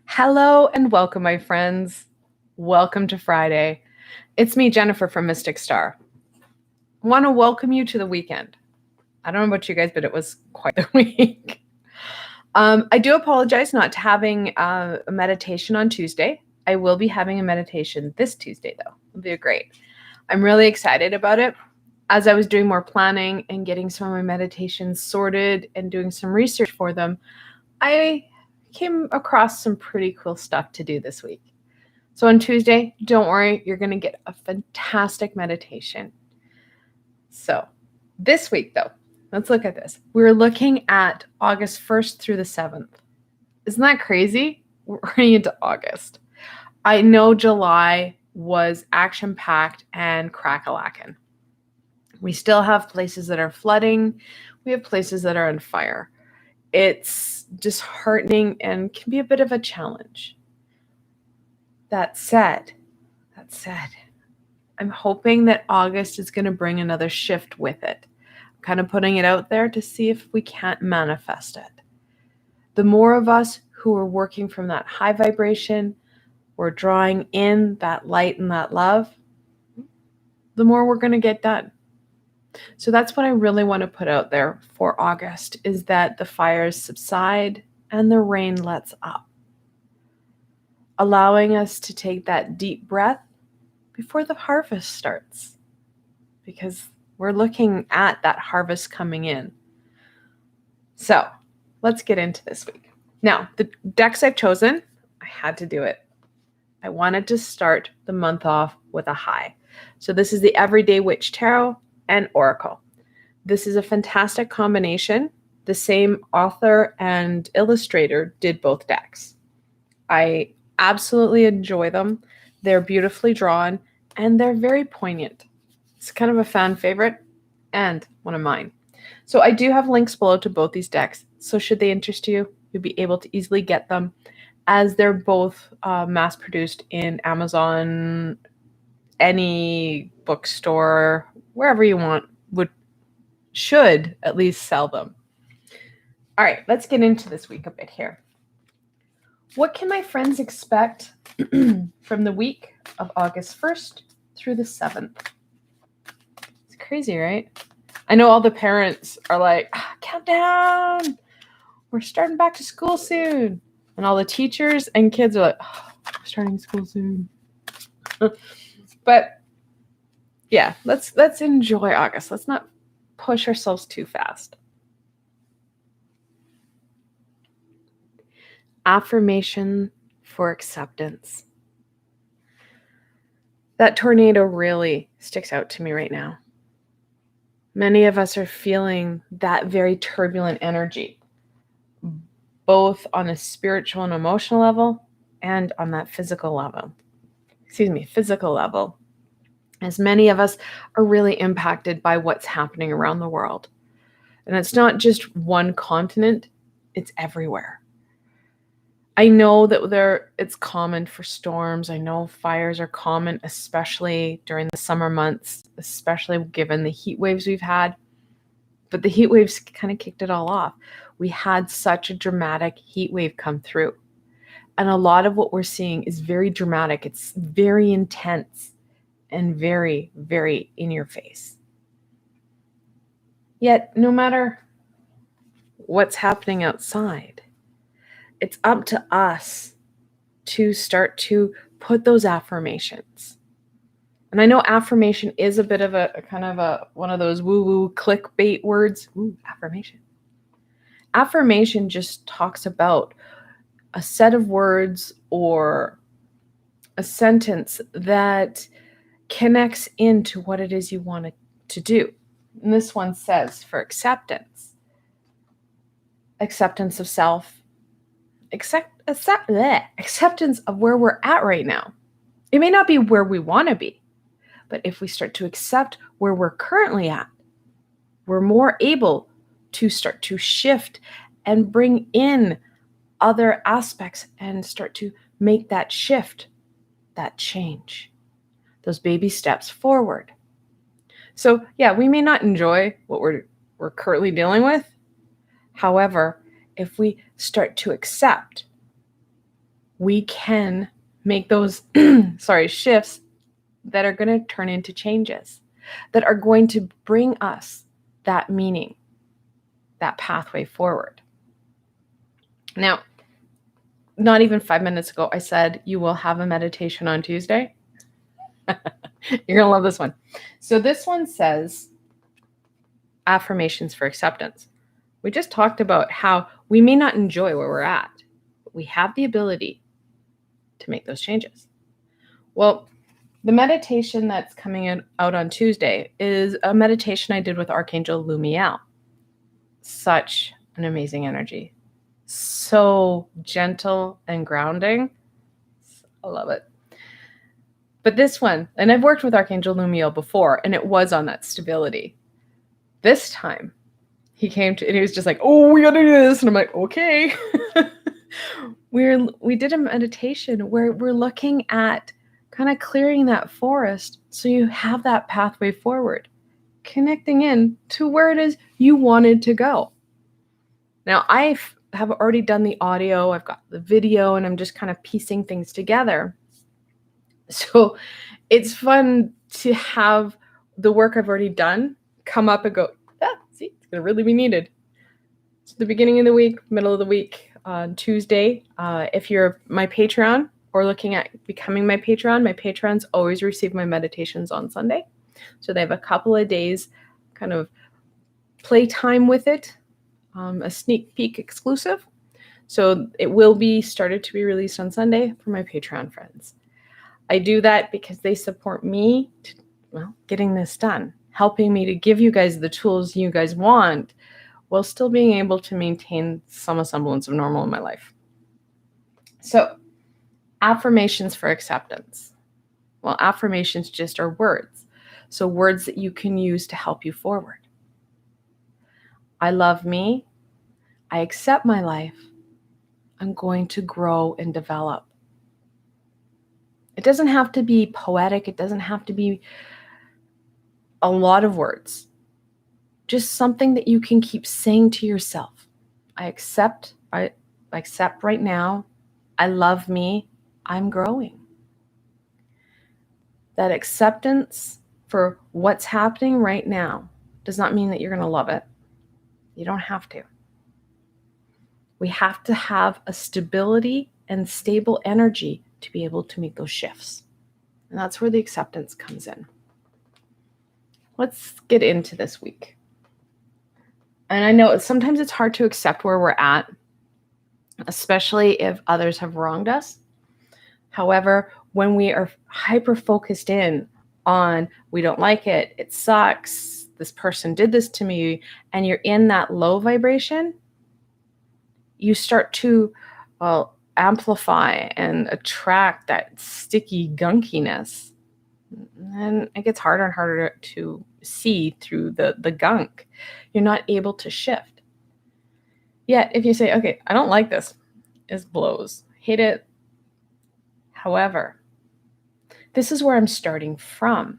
Hello and welcome, my friends. Welcome to Friday. It's me, Jennifer from Mystic Star. I want to welcome you to the weekend. I don't know about you guys, but it was quite the week. I do apologize not having a meditation on Tuesday. I will be having a meditation this Tuesday, though. It'll be great. I'm really excited about it. As I was doing more planning and getting some of my meditations sorted and doing some research for them, I came across some pretty cool stuff to do this week. So on Tuesday, don't worry, you're going to get a fantastic meditation. So this week, though, let's look at this. We're looking at August 1st through the 7th. Isn't that crazy? We're running into August. I know July was action-packed and crack-a-lackin'. We still have places that are flooding. We have places that are on fire. It's disheartening and can be a bit of a challenge. That said, I'm hoping that August is going to bring another shift with it. I'm kind of putting it out there to see if we can't manifest it. The more of us who are working from that high vibration, we're drawing in that light and that love, the more we're going to get done. So that's what I really want to put out there for August, is that the fires subside and the rain lets up. Allowing us to take that deep breath before the harvest starts, because we're looking at that harvest coming in. So let's get into this week. Now, the decks I've chosen, I had to do it. I wanted to start the month off with a high. So this is the Everyday Witch Tarot and Oracle. This is a fantastic combination. The same author and illustrator did both decks. I absolutely enjoy them. They're beautifully drawn and they're very poignant. It's kind of a fan favorite and one of mine. So I do have links below to both these decks. So should they interest you, you'll be able to easily get them, as they're both mass produced in Amazon, any bookstore, wherever you want, should at least sell them. All right, let's get into this week a bit here. What can my friends expect from the week of August 1st through the 7th? It's crazy, right? I know all the parents are like, countdown, we're starting back to school soon. And all the teachers and kids are like, we're starting school soon. But yeah, let's enjoy August. Let's not push ourselves too fast. Affirmation for acceptance. That tornado really sticks out to me right now. Many of us are feeling that very turbulent energy, both on a spiritual and emotional level and on that physical level. Physical level. As many of us are really impacted by what's happening around the world. And it's not just one continent, it's everywhere. I know that it's common for storms. I know fires are common, especially during the summer months, especially given the heat waves we've had. But the heat waves kind of kicked it all off. We had such a dramatic heat wave come through. And a lot of what we're seeing is very dramatic. It's very intense and very, very in your face. Yet, no matter what's happening outside, it's up to us to start to put those affirmations. And I know affirmation is a bit of a kind of one of those woo-woo clickbait words. Ooh, affirmation. Affirmation just talks about a set of words or a sentence that connects into what it is you want to do. And this one says for acceptance of self, acceptance of where we're at right now. It may not be where we want to be, but if we start to accept where we're currently at, we're more able to start to shift and bring in other aspects and start to make that shift, that change, those baby steps forward. So yeah, we may not enjoy what we're currently dealing with. However, if we start to accept, we can make those shifts that are going to turn into changes, that are going to bring us that meaning, that pathway forward. Now, not even 5 minutes ago, I said you will have a meditation on Tuesday. You're going to love this one. So this one says affirmations for acceptance. We just talked about how we may not enjoy where we're at, but we have the ability to make those changes. Well, the meditation that's coming out on Tuesday is a meditation I did with Archangel Lumiel. Such an amazing energy. So gentle and grounding. I love it. But this one, and I've worked with Archangel Lumiel before, and it was on that stability. This time, he came to, and he was just like, oh, we gotta do this. And I'm like, okay. We did a meditation where we're looking at kind of clearing that forest so you have that pathway forward, connecting in to where it is you wanted to go. Now, I have already done the audio, I've got the video, and I'm just kind of piecing things together. So it's fun to have the work I've already done come up and go, see, it's going to really be needed. It's the beginning of the week, middle of the week, on Tuesday. If you're my Patreon or looking at becoming my patrons always receive my meditations on Sunday. So they have a couple of days kind of playtime with it, a sneak peek exclusive. So it will be started to be released on Sunday for my Patreon friends. I do that because they support me to, getting this done, helping me to give you guys the tools you guys want while still being able to maintain some semblance of normal in my life. So, affirmations for acceptance. Well, affirmations just are words. So words that you can use to help you forward. I love me. I accept my life. I'm going to grow and develop. It doesn't have to be poetic. It doesn't have to be a lot of words. Just something that you can keep saying to yourself. I accept right now. I love me. I'm growing. That acceptance for what's happening right now does not mean that you're going to love it. You don't have to. We have to have a stability and stable energy to be able to make those shifts. And that's where the acceptance comes in. Let's get into this week. And I know sometimes it's hard to accept where we're at, especially if others have wronged us. However, when we are hyper-focused in on, we don't like it, it sucks, this person did this to me, and you're in that low vibration, you start to, amplify and attract that sticky gunkiness. And it gets harder and harder to see through the gunk. You're not able to shift. Yet, if you say, okay, I don't like this, it blows, hate it. However, this is where I'm starting from.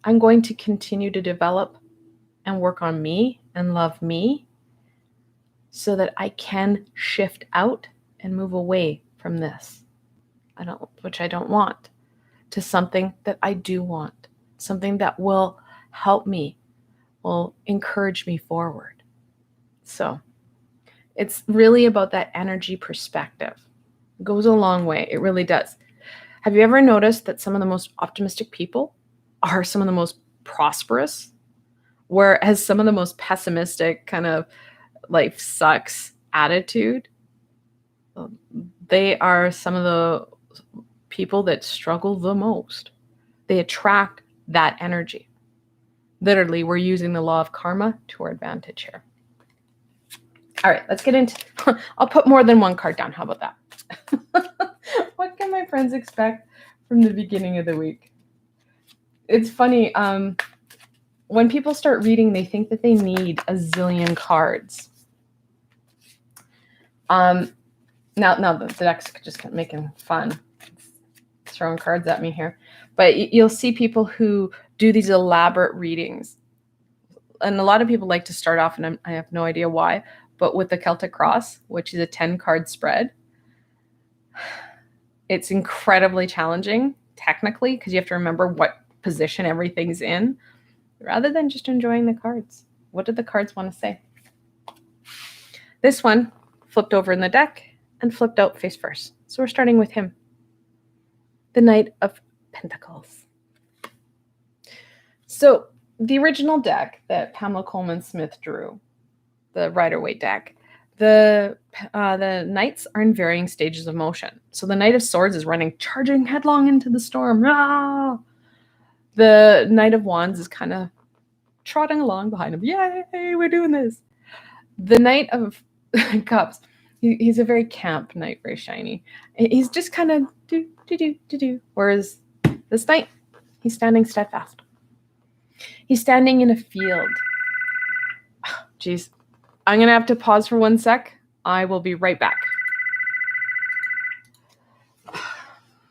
I'm going to continue to develop and work on me and love me so that I can shift out and move away from this, which I don't want, to something that I do want, something that will help me, will encourage me forward. So it's really about that energy perspective. It goes a long way. It really does. Have you ever noticed that some of the most optimistic people are some of the most prosperous, whereas some of the most pessimistic kind of life sucks attitude, they are some of the people that struggle the most. They attract that energy. Literally, we're using the law of karma to our advantage here. All right, let's get into, I'll put more than one card down. How about that? What can my friends expect from the beginning of the week? It's funny. When people start reading, they think that they need a zillion cards. Now the deck's just making fun, it's throwing cards at me here. But you'll see people who do these elaborate readings. And a lot of people like to start off, and I have no idea why, but with the Celtic Cross, which is a 10-card spread, it's incredibly challenging technically because you have to remember what position everything's in rather than just enjoying the cards. What did the cards want to say? This one flipped over in the deck and flipped out face first. So we're starting with him. The Knight of Pentacles. So the original deck that Pamela Coleman Smith drew, the Rider-Waite deck, the knights are in varying stages of motion. So the Knight of Swords is charging headlong into the storm. Ah! The Knight of Wands is kind of trotting along behind him. Yay, we're doing this. The Knight of Cups, he's a very camp knight, very shiny. He's just kind of do. Whereas this knight, he's standing steadfast. He's standing in a field. Geez, I'm going to have to pause for 1 sec. I will be right back.